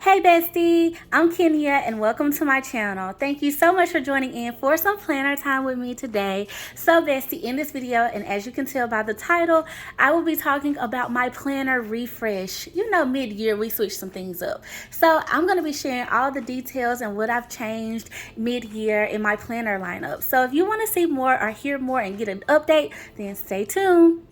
Hey bestie, I'm Kenya and welcome to my channel. Thank you so much for joining in for some planner time with me today. So bestie, in this video, and as you can tell by the title, I will be talking about my planner refresh. You know, mid-year we switch some things up. So I'm going to be sharing all the details and what I've changed mid-year in my planner lineup. So if you want to see more or hear more and get an update, then stay tuned.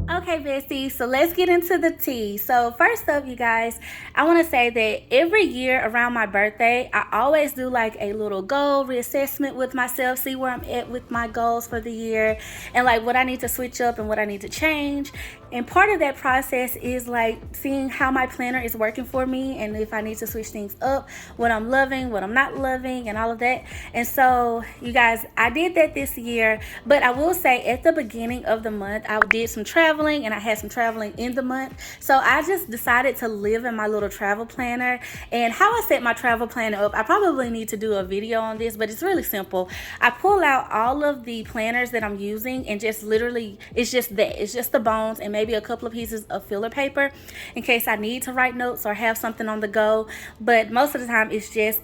Okay, bestie, so let's get into the tea. So first up, you guys, I want to say that every year around my birthday, I always do like a little goal reassessment with myself, see where I'm at with my goals for the year and like what I need to switch up and what I need to change. And part of that process is like seeing how my planner is working for me and if I need to switch things up, what I'm loving, what I'm not loving, and all of that. And so, you guys, I did that this year, but I will say at the beginning of the month, I did some traveling and I had some traveling in the month. So I just decided to live in my little travel planner. And how I set my travel planner up, I probably need to do a video on this, but it's really simple. I pull out all of the planners that I'm using and just literally, it's just the bones and maybe a couple of pieces of filler paper in case I need to write notes or have something on the go. But most of the time it's just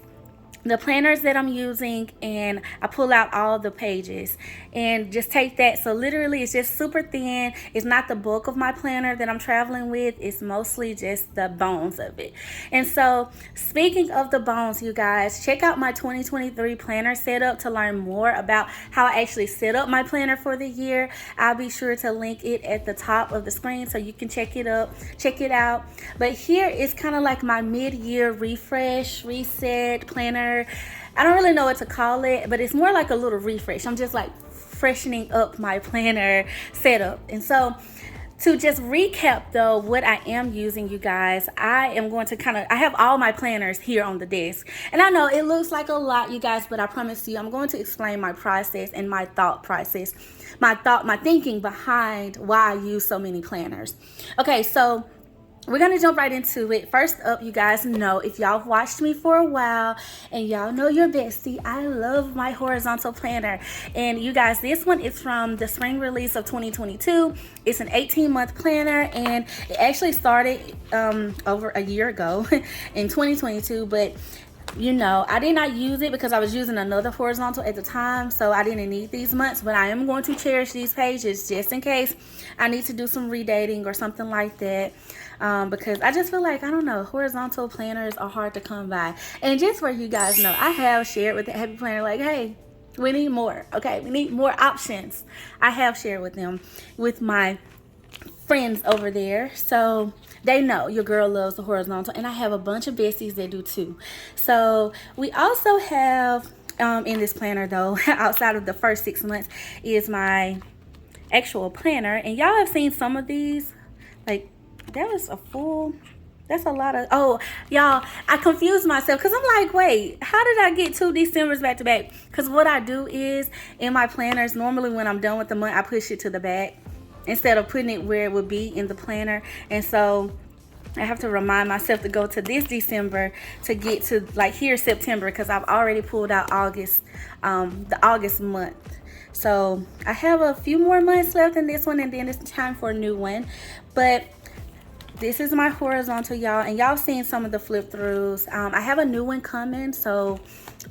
the planners that I'm using, and I pull out all the pages and just take that. So literally it's just super thin. It's not the bulk of my planner that I'm traveling with. It's mostly just the bones of it. And so speaking of the bones, you guys, check out my 2023 planner setup to learn more about how I actually set up my planner for the year. I'll be sure to link it at the top of the screen so you can check it out. But here is kind of like my mid-year refresh, reset planner. I don't really know what to call it, but it's more like a little refresh. I'm just like freshening up my planner setup. And so to just recap though what I am using, you guys, I am going to I have all my planners here on the desk. And I know it looks like a lot, you guys, but I promise you I'm going to explain my process and my thought process, my thinking behind why I use so many planners. Okay, so we're gonna jump right into it. First up, you guys know, if y'all have watched me for a while and y'all know your bestie, I love my horizontal planner. And you guys, this one is from the spring release of 2022. It's an 18-month planner, and it actually started over a year ago in 2022, but you know, I did not use it because I was using another horizontal at the time, so I didn't need these months. But I am going to cherish these pages just in case I need to do some redating or something like that, because I just feel like, I don't know, horizontal planners are hard to come by. And just for you guys know, I have shared with the Happy Planner like, hey, we need more. Okay, we need more options. I have shared with them, with my friends over there, so they know your girl loves the horizontal, and I have a bunch of besties that do too. So we also have in this planner though, outside of the first 6 months, is my actual planner. And y'all have seen some of these, like that was that's a lot of, oh y'all, I confused myself because I'm like, wait, how did I get 2 Decembers back to back? Because what I do is in my planners, normally when I'm done with the month, I push it to the back instead of putting it where it would be in the planner. And so I have to remind myself to go to this December to get to like here September, because I've already pulled out August, the August month. So I have a few more months left in this one, and then it's time for a new one. But this is my horizontal, y'all, and y'all seen some of the flip throughs. I have a new one coming, so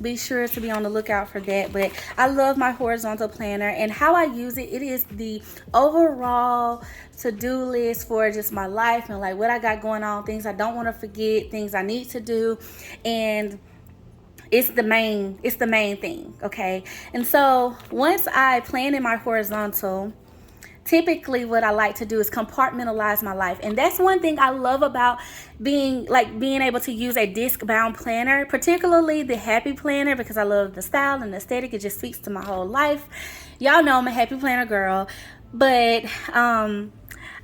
be sure to be on the lookout for that. But I love my horizontal planner, and how I use it, it is the overall to-do list for just my life and like what I got going on, things I don't want to forget, things I need to do, and it's the main thing. Okay, and so once I plan in my horizontal, typically what I like to do is compartmentalize my life. And that's one thing I love about being able to use a disc bound planner, particularly the Happy Planner, because I love the style and the aesthetic. It just speaks to my whole life. Y'all know I'm a Happy Planner girl, but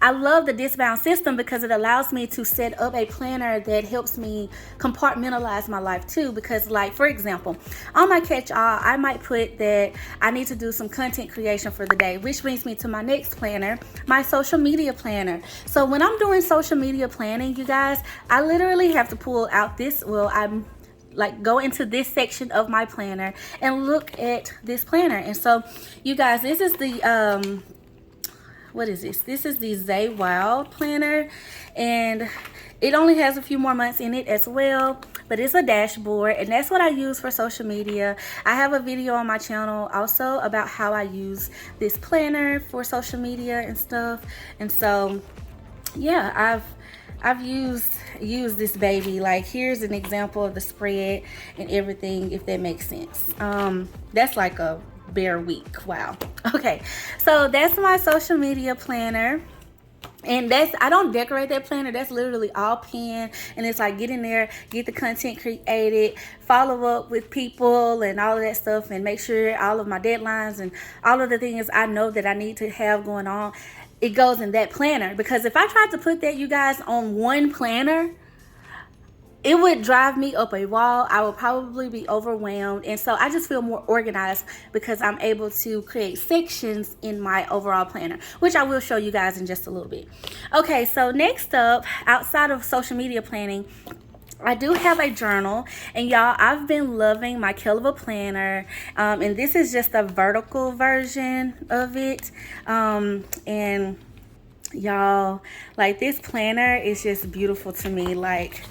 I love the disc bound system because it allows me to set up a planner that helps me compartmentalize my life too. Because like, for example, on my catch-all, I might put that I need to do some content creation for the day, which brings me to my next planner, my social media planner. So when I'm doing social media planning, you guys, I literally have to pull out this, well, I'm like go into this section of my planner and look at this planner. And so you guys, this is the what is this? This is the Zay Wild planner, and it only has a few more months in it as well, but it's a dashboard, and that's what I use for social media. I have a video on my channel also about how I use this planner for social media and stuff. And so yeah, I've used this baby. Like, here's an example of the spread and everything, if that makes sense. That's like a bare week. Wow. Okay, so that's my social media planner. And I don't decorate that planner. That's literally all pen, and it's like get in there, get the content created, follow up with people and all of that stuff, and make sure all of my deadlines and all of the things I know that I need to have going on, it goes in that planner. Because if I tried to put that, you guys, on one planner, it would drive me up a wall. I would probably be overwhelmed. And so I just feel more organized because I'm able to create sections in my overall planner, which I will show you guys in just a little bit. Okay, so next up, outside of social media planning, I do have a journal, and y'all, I've been loving my Kell of A Planner, and this is just a vertical version of it. And y'all, like, this planner is just beautiful to me. Like,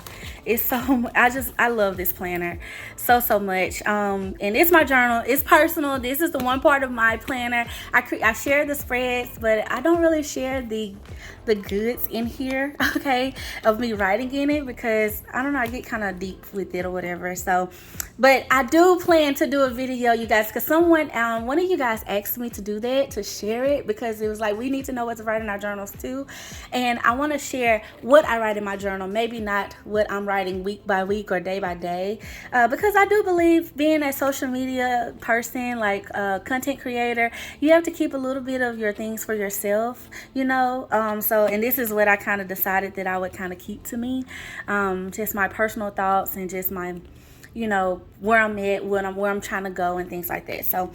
it's so, I love this planner so much. And it's my journal. It's personal. This is the one part of my planner. I share the spreads, but I don't really share the goods in here, okay, of me writing in it, because I don't know, I get kind of deep with it or whatever. So, but I do plan to do a video, you guys, because one of you guys asked me to do that, to share it, because it was like, we need to know what to write in our journals too. And I want to share what I write in my journal, maybe not what I'm writing week by week or day by day, because I do believe, being a social media person, like a content creator, you have to keep a little bit of your things for yourself, you know. So, and this is what I kind of decided that I would kind of keep to me, just my personal thoughts and just my, you know, where I'm at, where I'm trying to go and things like that. So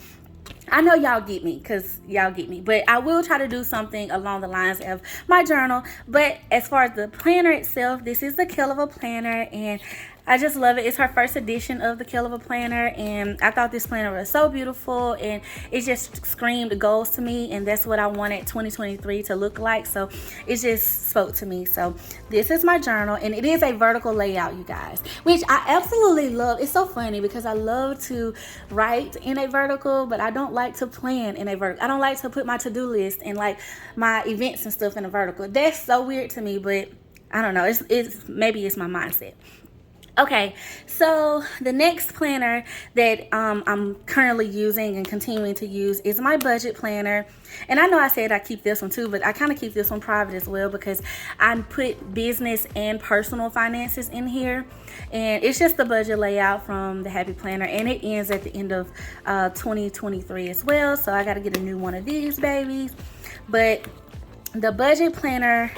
I know y'all get me, because y'all get me, but I will try to do something along the lines of my journal. But as far as the planner itself, this is the Kell of A Planner, and I just love it. It's her first edition of the Kell of A Planner, and I thought this planner was so beautiful, and it just screamed goals to me, and that's what I wanted 2023 to look like. So it just spoke to me. So this is my journal, and it is a vertical layout, you guys, which I absolutely love. It's so funny because I love to write in a vertical, but I don't like to plan in a vertical. I don't like to put my to-do list and like my events and stuff in a vertical. That's so weird to me, but I don't know. It's maybe it's my mindset. Okay, so the next planner that I'm currently using and continuing to use is my budget planner. And I know I said I keep this one too, but I kind of keep this one private as well, because I put business and personal finances in here. And it's just the budget layout from the Happy Planner, and it ends at the end of 2023 as well. So I got to get a new one of these babies. But the budget planner,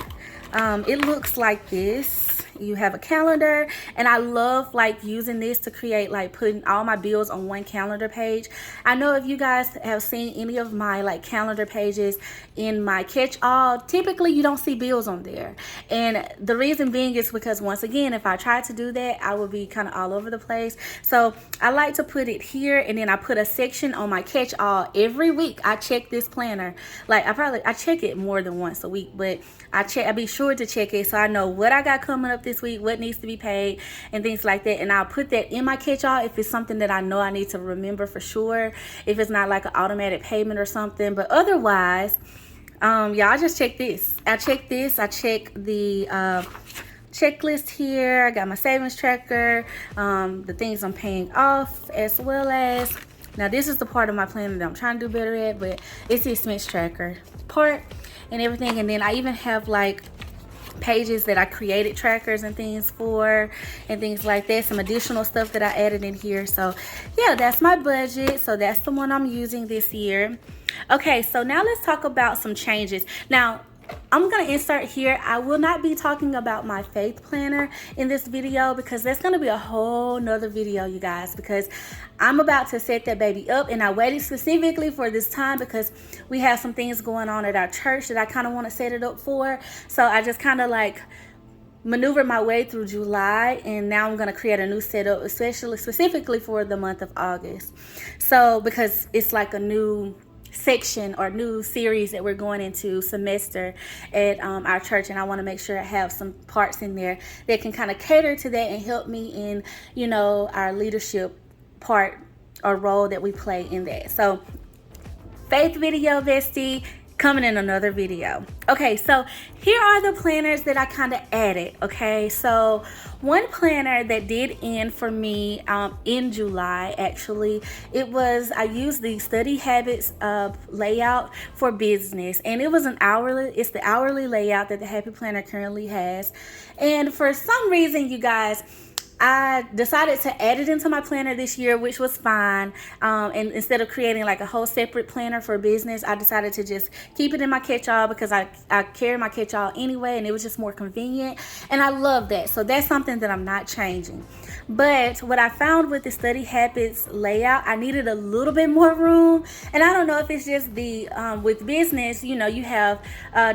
it looks like this. You have a calendar, and I love like using this to create, like putting all my bills on one calendar page. I know if you guys have seen any of my like calendar pages in my catch-all, typically you don't see bills on there. And the reason being is because, once again, if I tried to do that, I would be kind of all over the place. So I like to put it here, and then I put a section on my catch-all. Every week I check this planner. Like I check it more than once a week, but I be sure to check it so I know what I got coming up this week, what needs to be paid, and things like that. And I'll put that in my catch-all if it's something that I know I need to remember for sure, if it's not like an automatic payment or something. But otherwise, yeah, I just check this. I check the checklist here. I got my savings tracker, the things I'm paying off, as well as, now this is the part of my planner that I'm trying to do better at, but it's the expense tracker part and everything. And then I even have like pages that I created trackers and things for, and things like that, some additional stuff that I added in here. So yeah, that's my budget. So that's the one I'm using this year. Okay, so now let's talk about some changes. Now I'm going to insert here, I will not be talking about my faith planner in this video, because that's going to be a whole nother video, you guys, because I'm about to set that baby up, and I waited specifically for this time because we have some things going on at our church that I kind of want to set it up for. So I just kind of like maneuvered my way through July, and now I'm going to create a new setup, specifically for the month of August. So because it's like a new section or new series that we're going into semester at our church, and I want to make sure I have some parts in there that can kind of cater to that and help me in, you know, our leadership part or role that we play in that. So faith video, bestie, coming in another video. Okay, so here are the planners that I kind of added. Okay, so one planner that did end for me in July, actually, I used the study habits layout for business, and it's the hourly layout that the Happy Planner currently has. And for some reason, you guys, I decided to add it into my planner this year, which was fine. And instead of creating like a whole separate planner for business, I decided to just keep it in my catch-all because I carry my catch-all anyway, and it was just more convenient. And I love that. So that's something that I'm not changing. But what I found with the study habits layout, I needed a little bit more room. And I don't know if it's just with business, you know, you have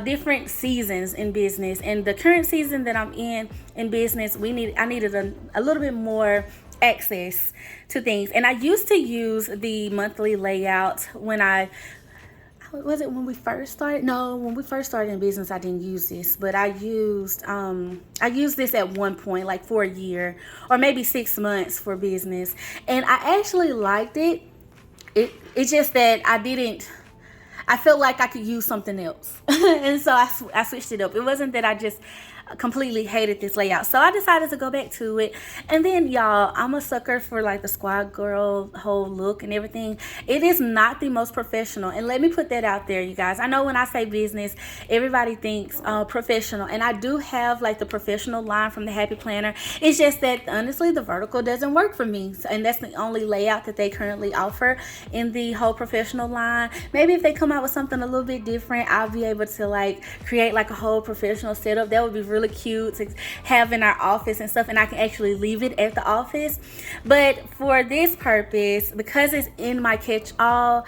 different seasons in business. And the current season that I'm in business, I needed a little bit more access to things. And I used to use the monthly layout when we first started? No, when we first started in business, I didn't use this, but I used this at one point, like for a year or maybe 6 months for business, and I actually liked it. It's just that I felt like I could use something else, and so I switched it up. It wasn't that I just completely hated this layout, so I decided to go back to it. And then, y'all, I'm a sucker for like the squad girl whole look and everything. It is not the most professional, and let me put that out there, you guys. I know when I say business, everybody thinks professional, and I do have like the professional line from the Happy Planner. It's just that honestly the vertical doesn't work for me, and that's the only layout that they currently offer in the whole professional line. Maybe if they come out with something a little bit different, I'll be able to like create like a whole professional setup. That would be really cute to have in our office and stuff, and I can actually leave it at the office. But for this purpose, because it's in my catch-all,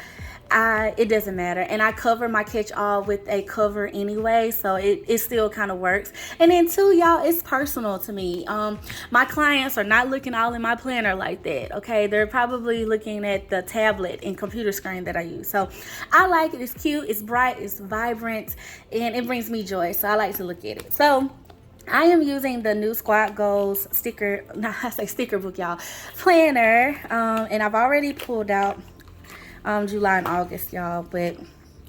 it doesn't matter, and I cover my catch-all with a cover anyway, so it still kind of works. And then too, y'all, it's personal to me. My clients are not looking all in my planner like that, okay? They're probably looking at the tablet and computer screen that I use. So I like it. It's cute, it's bright, it's vibrant, and it brings me joy, so I like to look at it. So I am using the new Squad Goals sticker book, y'all, planner, and I've already pulled out July and August, y'all, but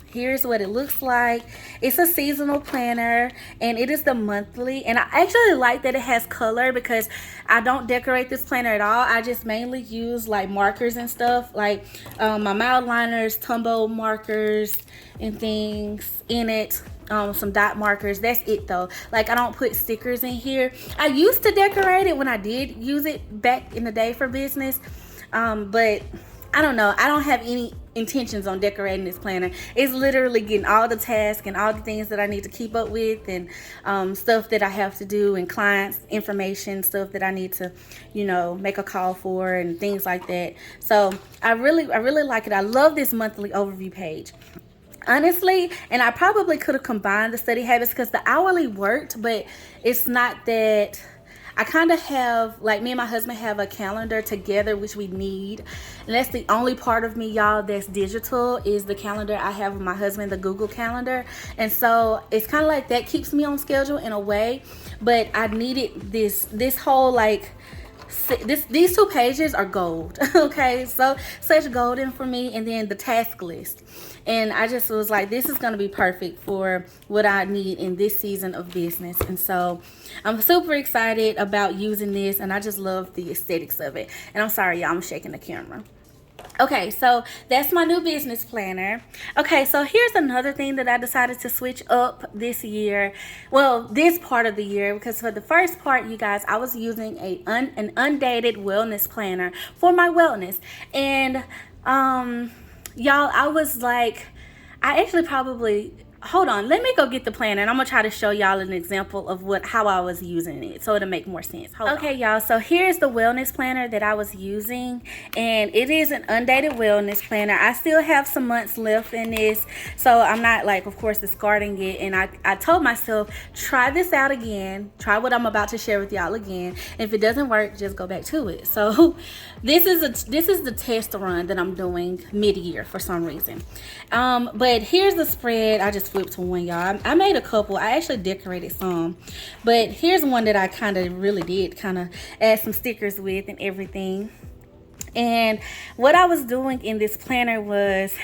here's what it looks like. It's a seasonal planner, and it is the monthly, and I actually like that it has color because I don't decorate this planner at all. I just mainly use like markers and stuff, like my mild liners, Tumbo markers and things in it. Some dot markers. That's it though. Like, I don't put stickers in here. I used to decorate it when I did use it back in the day for business, but I don't know. I don't have any intentions on decorating this planner. It's literally getting all the tasks and all the things that I need to keep up with, and stuff that I have to do, and clients information, stuff that I need to, you know, make a call for, and things like that. So I really like it. I love this monthly overview page, honestly. And I probably could have combined the study habits because the hourly worked, but it's not that. I kind of have, like, me and my husband have a calendar together, which we need, and that's the only part of me, y'all, that's digital, is the calendar I have with my husband, the Google Calendar. And so it's kind of like that keeps me on schedule in a way, but I needed this whole, like, these 2 pages are gold. Okay, so such golden for me. And then the task list, and I just was like, this is going to be perfect for what I need in this season of business. And so I'm super excited about using this, and I just love the aesthetics of it. And I'm sorry, y'all, I'm shaking the camera. Okay, so that's my new business planner. Okay, so here's another thing that I decided to switch up this year. Well, this part of the year, because for the first part, you guys, I was using an undated wellness planner for my wellness. And y'all, I was like, I actually probably hold on, let me go get the planner and I'm gonna try to show y'all an example of how I was using it so it'll make more sense. Okay, y'all, so here's the wellness planner that I was using, and it is an undated wellness planner. I still have some months left in this, so I'm not, like, of course, discarding it. And I told myself, try this out again, try what I'm about to share with y'all again. If it doesn't work, just go back to it. So this is the test run that I'm doing mid-year for some reason. But here's the spread. I just flipped to one, y'all. I made a couple. I actually decorated some, but here's one that I kind of really did kind of add some stickers with and everything. And what I was doing in this planner was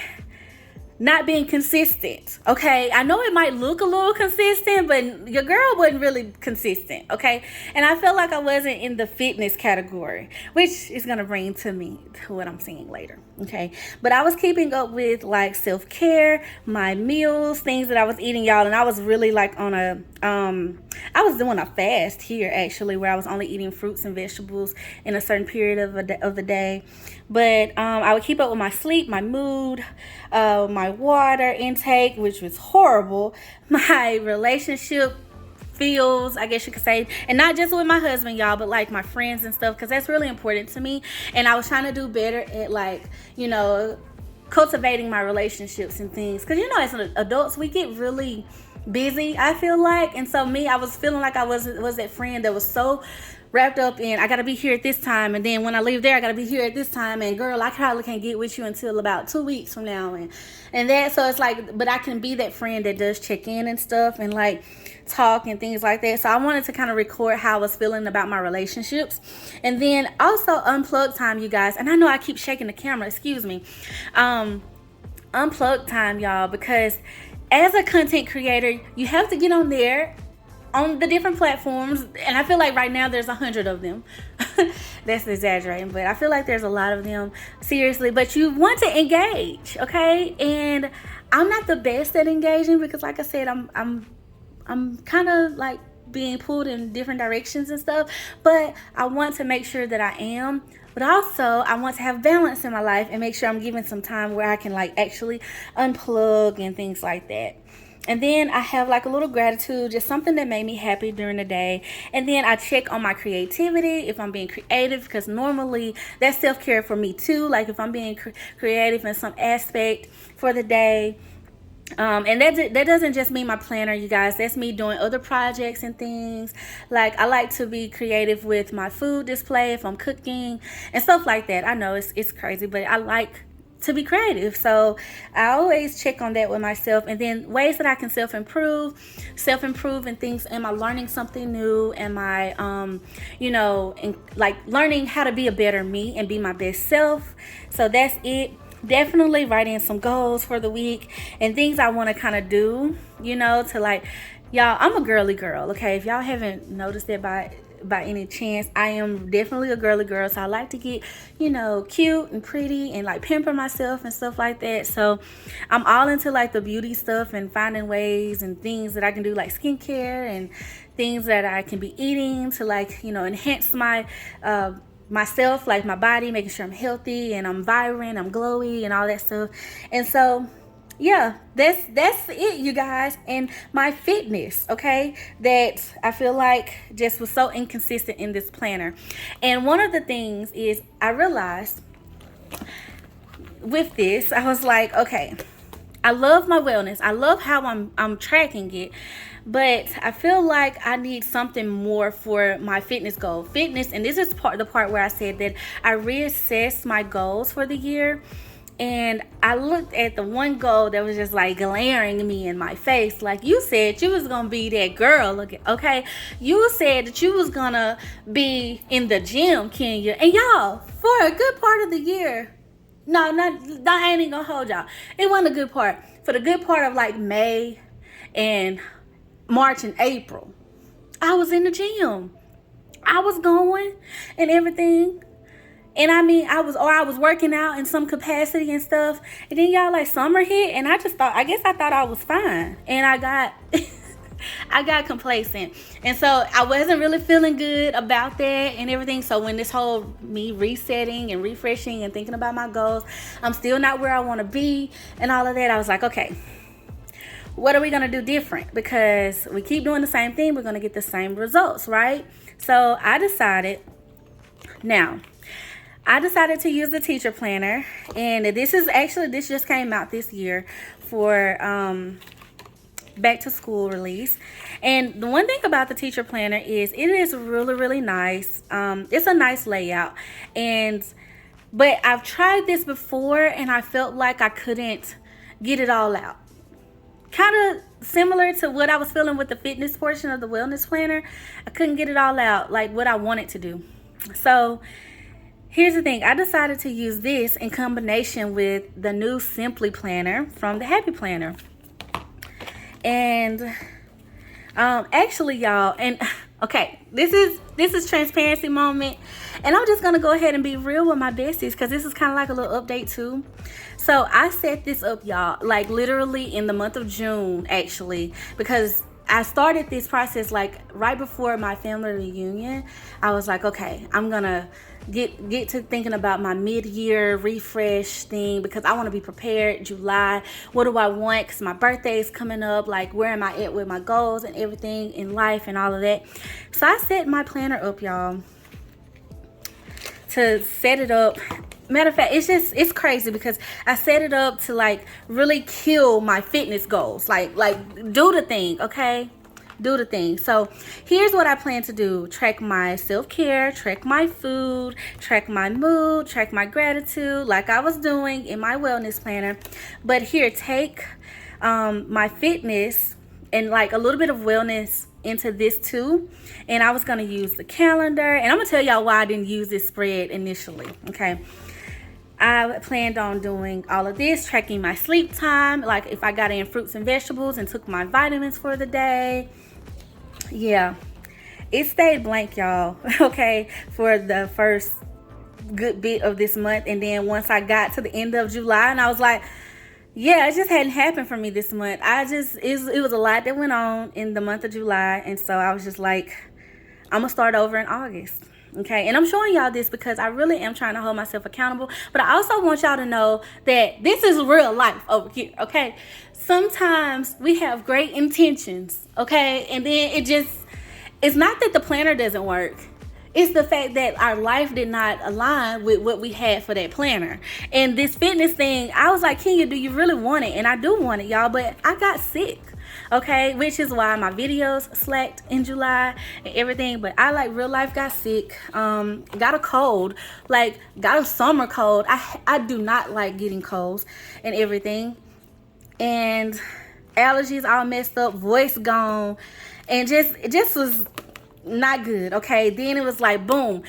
not being consistent. Okay, I know it might look a little consistent, but your girl wasn't really consistent. Okay, and I felt like I wasn't in the fitness category, which is gonna bring to me to what I'm seeing later. Okay, but I was keeping up with, like, self-care, my meals, things that I was eating, y'all. And I was really, like, on a I was doing a fast here, actually, where I was only eating fruits and vegetables in a certain period of the day. But I would keep up with my sleep, my mood, my water intake, which was horrible, my relationship feels, I guess you could say, and not just with my husband, y'all, but like my friends and stuff, because that's really important to me. And I was trying to do better at, like, you know, cultivating my relationships and things, because, you know, as adults we get really busy, I feel like. And so I was feeling like I was that friend that was so wrapped up in, I gotta be here at this time, and then when I leave there I gotta be here at this time, and girl, I probably can't get with you until about 2 weeks from now, and that. So it's like, but I can be that friend that does check in and stuff and, like, talk and things like that. So I wanted to kind of record how I was feeling about my relationships. And then also unplug time, you guys. And I know I keep shaking the camera, excuse me. Unplug time, y'all, because as a content creator, you have to get on there on the different platforms, and I feel like right now there's 100 of them. That's exaggerating, but I feel like there's a lot of them, seriously. But you want to engage, okay? And I'm not the best at engaging, because, like I said, I'm kind of like being pulled in different directions and stuff, but I want to make sure that I am. But also I want to have balance in my life and make sure I'm giving some time where I can, like, actually unplug and things like that. And then I have, like, a little gratitude, just something that made me happy during the day. And then I check on my creativity, if I'm being creative, because normally that's self-care for me too. Like, if I'm being creative in some aspect for the day. And that doesn't just mean my planner, you guys. That's me doing other projects and things. Like, I like to be creative with my food display if I'm cooking and stuff like that. I know it's crazy, but I like to be creative. So I always check on that with myself. And then ways that I can self-improve and things. Am I learning something new? Am I, you know, like, learning how to be a better me and be my best self? So that's it. Definitely write in some goals for the week and things I want to kind of do, you know, to, like, y'all, I'm a girly girl, okay? If y'all haven't noticed it by any chance, I am definitely a girly girl. So I like to get, you know, cute and pretty and, like, pamper myself and stuff like that. So I'm all into, like, the beauty stuff and finding ways and things that I can do, like skincare and things that I can be eating to, like, you know, enhance my myself, like my body, making sure I'm healthy and I'm vibrant, I'm glowy and all that stuff. And so yeah, that's it, you guys. And my fitness, okay, that I feel like just was so inconsistent in this planner. And one of the things is I realized with this, I was like, okay, I love my wellness, I love how I'm tracking it, but I feel like I need something more for my fitness goal. Fitness, and this is the part where I said that I reassessed my goals for the year. And I looked at the one goal that was just, like, glaring me in my face. Like, you said you was going to be that girl, okay? You said that you was going to be in the gym, Kenya. And y'all, for a good part of the year, I ain't even going to hold y'all. It wasn't a good part. For the good part of, like, May and March and April, I was in the gym. I was going and everything. And I mean, I was working out in some capacity and stuff. And then, y'all, like, summer hit, and I thought I was fine. And I got I got complacent. And so I wasn't really feeling good about that and everything. So when this whole me resetting and refreshing and thinking about my goals, I'm still not where I want to be and all of that, I was like, okay, what are we going to do different? Because we keep doing the same thing, we're going to get the same results, right? So I decided to use the teacher planner, and this just came out this year for back to school release. And the one thing about the teacher planner is it is really, really nice. It's a nice layout, but I've tried this before and I felt like I couldn't get it all out. Kind of similar to what I was feeling with the fitness portion of the wellness planner. I couldn't get it all out like what I wanted to do. So here's the thing. I decided to use this in combination with the new Simply Planner from the Happy Planner. And actually, y'all, and okay, this is transparency moment, and I'm just gonna go ahead and be real with my besties, because this is kind of like a little update too. So I set this up, y'all, like literally in the month of June, actually, because I started this process like right before my family reunion. I was like, okay, I'm gonna get to thinking about my mid-year refresh thing, because I want to be prepared. July, what do I want? Because my birthday is coming up. Like, where am I at with my goals and everything in life and all of that? So I set my planner up, y'all, to set it up. Matter of fact, it's crazy because I set it up to like really kill my fitness goals. Like do the thing, okay? Do the thing. So here's what I plan to do: track my self-care, track my food, track my mood, track my gratitude, like I was doing in my wellness planner. But here, take my fitness and like a little bit of wellness into this too. And I was going to use the calendar, and I'm going to tell y'all why I didn't use this spread initially, okay? I planned on doing all of this, tracking my sleep time, like if I got in fruits and vegetables and took my vitamins for the day. Yeah, it stayed blank, y'all, okay, for the first good bit of this month. And then once I got to the end of July, and I was like, yeah, it just hadn't happened for me this month. It was a lot that went on in the month of July. And so I was just like, I'm gonna start over in August. Okay, and I'm showing y'all this because I really am trying to hold myself accountable, but I also want y'all to know that this is real life over here, okay? Sometimes we have great intentions, okay, and then it's not that the planner doesn't work. It's the fact that our life did not align with what we had for that planner. And this fitness thing, I was like, Kenya, do you really want it? And I do want it, y'all, but I got sick. Okay, which is why my videos slacked in July and everything. But I like real life got sick, got a cold, like got a summer cold. I do not like getting colds and everything, and allergies all messed up, voice gone, and it just was not good. Okay, then it was like boom,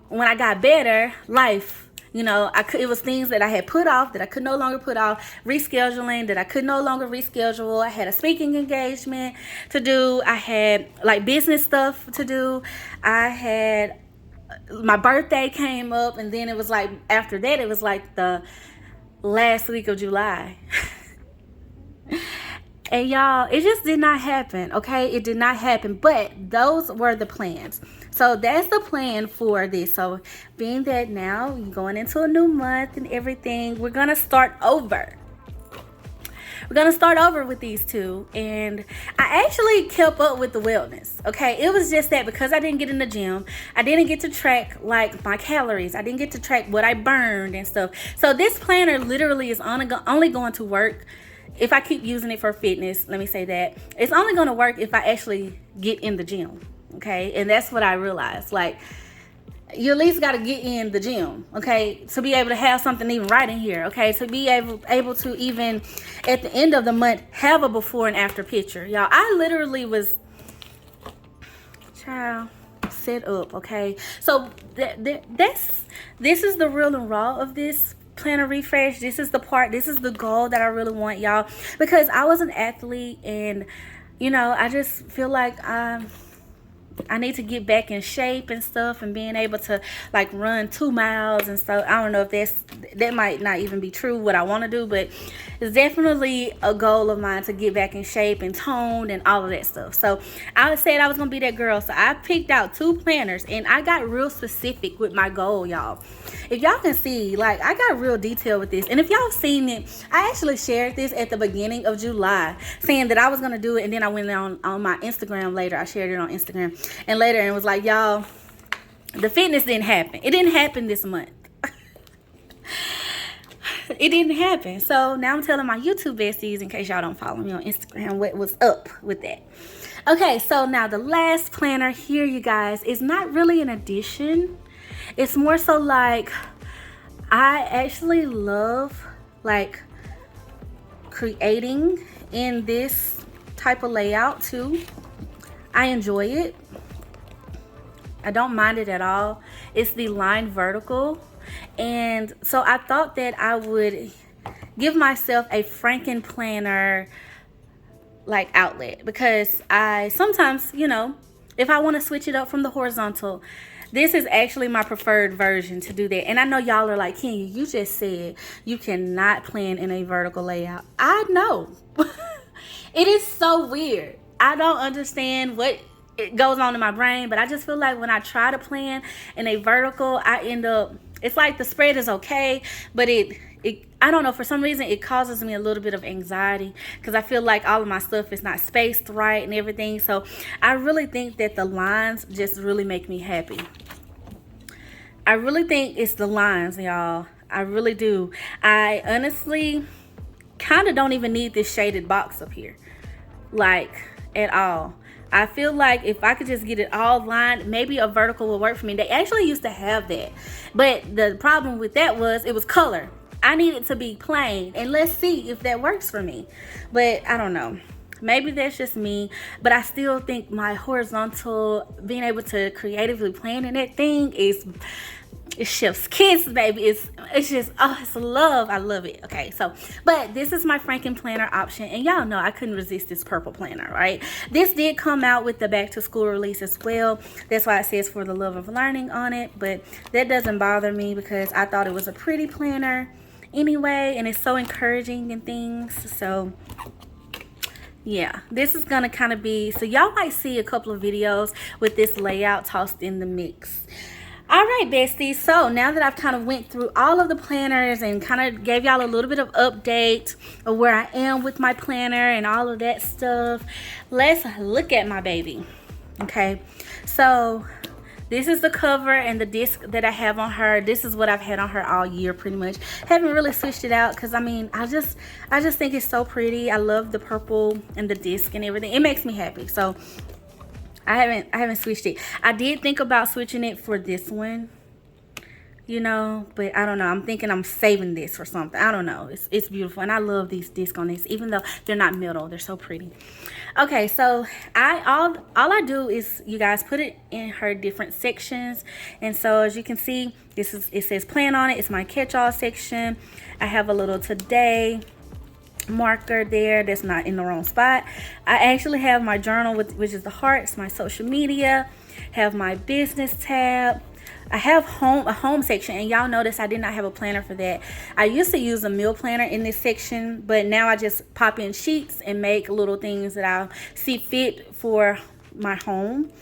when I got better, life. You know, it was things that I had put off that I could no longer put off, rescheduling that I could no longer reschedule. I had a speaking engagement to do. I had like business stuff to do. I had my birthday came up, and then it was like after that, it was like the last week of July. And y'all, it just did not happen, okay? It did not happen, but those were the plans. So that's the plan for this. So being that now you're going into a new month and everything, we're going to start over. We're going to start over with these two. And I actually kept up with the wellness, okay? It was just that because I didn't get in the gym, I didn't get to track like my calories. I didn't get to track what I burned and stuff. So this planner literally is only going to work if I keep using it for fitness. Let me say that. It's only going to work if I actually get in the gym, okay? And that's what I realized. Like, you at least got to get in the gym, okay, to be able to have something even right in here, okay, to be able to even at the end of the month have a before and after picture. Y'all, I literally was set up, okay? So this is the real and raw of this planner refresh. This is the goal that I really want, y'all, because I was an athlete, and you know, I just feel like I need to get back in shape and stuff, and being able to like run 2 miles and so I don't know if that might not even be true what I want to do, but it's definitely a goal of mine to get back in shape and toned and all of that stuff. So I said I was gonna be that girl, so I picked out 2 planners and I got real specific with my goal, y'all. If y'all can see, like, I got real detail with this, and if y'all seen it, I actually shared this at the beginning of July saying that I was gonna do it, and then I went on my Instagram later. I shared it on Instagram and later and was like, y'all, the fitness didn't happen. It didn't happen this month. It didn't happen. So now I'm telling my YouTube besties, in case y'all don't follow me on Instagram, what was up with that. Okay, so now the last planner here, you guys, is not really an addition. It's more so like I actually love like creating in this type of layout too. I enjoy it. I don't mind it at all. It's the line vertical, and so I thought that I would give myself a Franken Planner like outlet, because I sometimes, you know, if I want to switch it up from the horizontal, this is actually my preferred version to do that. And I know y'all are like, Kenya, you just said you cannot plan in a vertical layout. I know. It is so weird. I don't understand what it goes on in my brain, but I just feel like when I try to plan in a vertical, I end up, it's like the spread is okay, but I don't know, for some reason it causes me a little bit of anxiety, because I feel like all of my stuff is not spaced right and everything. So I really think that the lines just really make me happy. I really think it's the lines, y'all. I really do. I honestly kind of don't even need this shaded box up here, like, at all. I feel like if I could just get it all lined, maybe a vertical would work for me. They actually used to have that, but the problem with that was it was color. I need it to be plain, and let's see if that works for me. But I don't know, maybe that's just me, but I still think my horizontal, being able to creatively plan in that thing is, it's chef's kiss, baby. It's just, oh, it's love. I love it. Okay, so, but this is my Franken Planner option, and y'all know I couldn't resist this purple planner, right? This did come out with the back to school release as well. That's why it says for the love of learning on it, but that doesn't bother me because I thought it was a pretty planner anyway, and it's so encouraging and things. So yeah, this is gonna kind of be, so y'all might see a couple of videos with this layout tossed in the mix. All right, besties, so now that I've kind of went through all of the planners and kind of gave y'all a little bit of update of where I am with my planner and all of that stuff, let's look at my baby. Okay, so this is the cover and the disc that I have on her. This is what I've had on her all year pretty much. Haven't really switched it out because I mean, I just think it's so pretty. I love the purple and the disc and everything. It makes me happy. So I haven't switched it. I did think about switching it for this one, you know, but I don't know. I'm thinking I'm saving this for something. I don't know. It's beautiful, and I love these discs on this, even though they're not metal. They're so pretty. Okay, so all I do is, you guys, put it in her different sections. And so as you can see, it says plan on it. It's my catch-all section. I have a little today marker there that's not in the wrong spot. I actually have my journal, which is the hearts, my social media, have my business tab. I have a home section, and y'all notice I did not have a planner for that. I used to use a meal planner in this section, but now I just pop in sheets and make little things that I see fit for my home.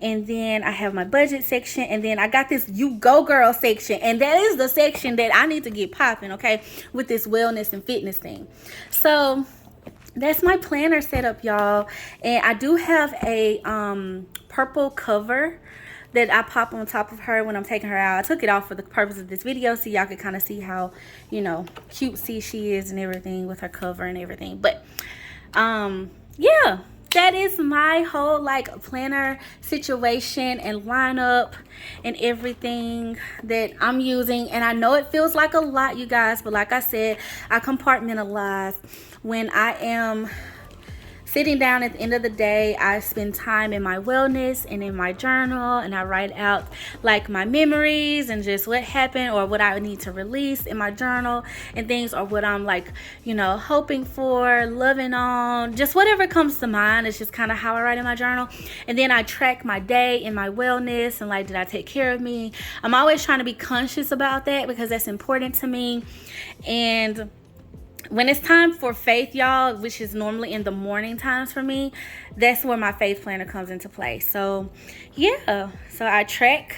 And then I have my budget section, and then I got this You Go Girl section, and that is the section that I need to get popping, okay, with this wellness and fitness thing. So that's my planner setup, y'all. And I do have a purple cover that I pop on top of her when I'm taking her out. I took it off for the purpose of this video so y'all could kind of see how, you know, cutesy she is and everything with her cover and everything. But yeah, that is my whole like planner situation and lineup and everything that I'm using. And I know it feels like a lot, you guys, but like I said, I compartmentalize when I am sitting down at the end of the day, I spend time in my wellness and in my journal, and I write out like my memories and just what happened or what I need to release in my journal and things, or what I'm like, you know, hoping for, loving on, just whatever comes to mind. It's just kind of how I write in my journal. And then I track my day and my wellness and like, did I take care of me? I'm always trying to be conscious about that because that's important to me. And when it's time for faith, y'all, which is normally in the morning times for me, that's where my faith planner comes into play. So yeah, so I track,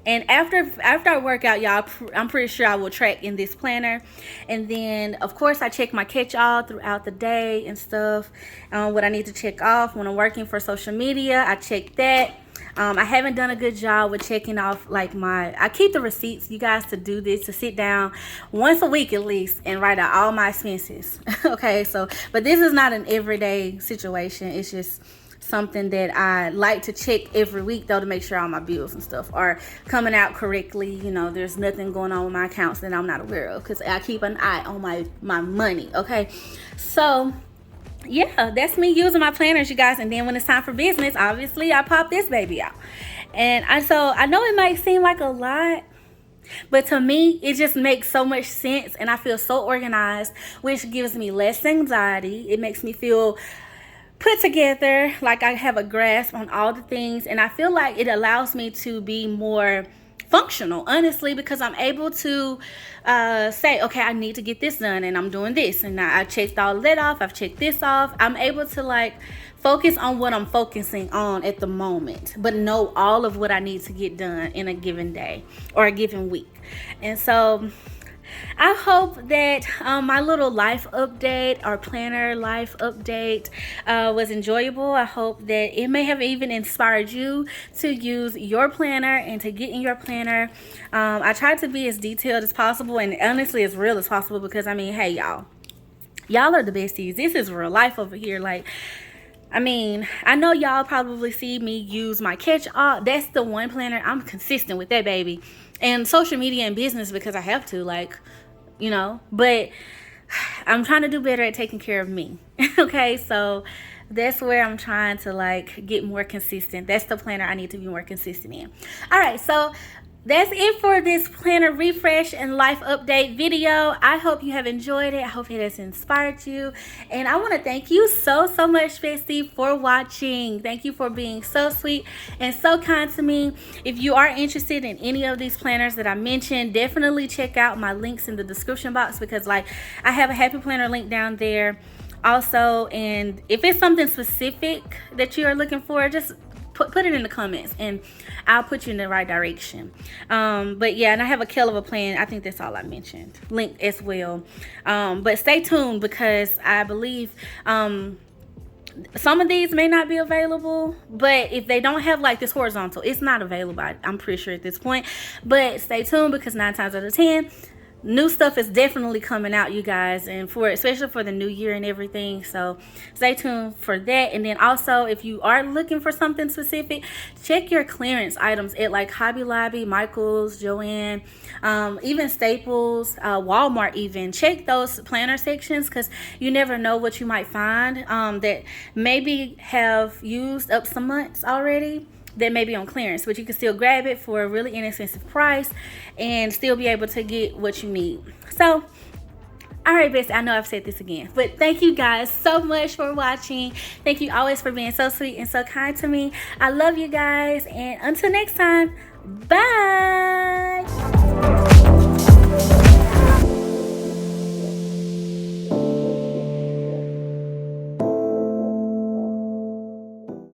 and after I work out, y'all, I'm pretty sure I will track in this planner. And then of course I check my catch-all throughout the day and stuff, what I need to check off. When I'm working for social media, I check that. I haven't done a good job with checking off like I keep the receipts, you guys, to do this, to sit down once a week at least and write out all my expenses. Okay, so, but this is not an everyday situation. It's just something that I like to check every week though, to make sure all my bills and stuff are coming out correctly. You know, there's nothing going on with my accounts that I'm not aware of, because I keep an eye on my money. Okay, so yeah, that's me using my planners, you guys. And then when it's time for business, obviously I pop this baby out. And so I know it might seem like a lot, but to me it just makes so much sense, and I feel so organized, which gives me less anxiety. It makes me feel put together, like I have a grasp on all the things, and I feel like it allows me to be more functional, honestly, because I'm able to say, okay, I need to get this done, and I'm doing this, and I checked all of that off, I've checked this off. I'm able to like focus on what I'm focusing on at the moment, but know all of what I need to get done in a given day or a given week. And so I hope that my little life update, or planner life update, was enjoyable. I hope that it may have even inspired you to use your planner and to get in your planner. I tried to be as detailed as possible and honestly as real as possible, because I mean, hey, y'all are the besties. This is real life over here. Like, I mean, I know y'all probably see me use my catch-all. That's the one planner I'm consistent with, that baby. And social media and business, because I have to, like, you know, but I'm trying to do better at taking care of me. Okay, so that's where I'm trying to like get more consistent. That's the planner I need to be more consistent in. All right, so that's it for this planner refresh and life update video. I hope you have enjoyed it. I hope it has inspired you. And I want to thank you so much, bestie, for watching. Thank you for being so sweet and so kind to me. If you are interested in any of these planners that I mentioned, definitely check out my links in the description box, because like I have a happy planner link down there also. And if it's something specific that you are looking for, just put it in the comments and I'll put you in the right direction. But yeah, and I have a Kell of A Planner. I think that's all I mentioned, link as well. But stay tuned, because I believe some of these may not be available, but if they don't have like this horizontal, it's not available, I'm pretty sure at this point. But stay tuned, because 9 times out of 10 new stuff is definitely coming out, you guys, and especially for the new year and everything. So stay tuned for that. And then also, if you are looking for something specific, check your clearance items at like Hobby Lobby, Michael's, Joann, even Staples, Walmart even. Check those planner sections, because you never know what you might find that maybe have used up some months already, that may be on clearance, but you can still grab it for a really inexpensive price and still be able to get what you need. So all right, bestie, I know I've said this again, but thank you guys so much for watching. Thank you always for being so sweet and so kind to me. I love you guys, and until next time, bye.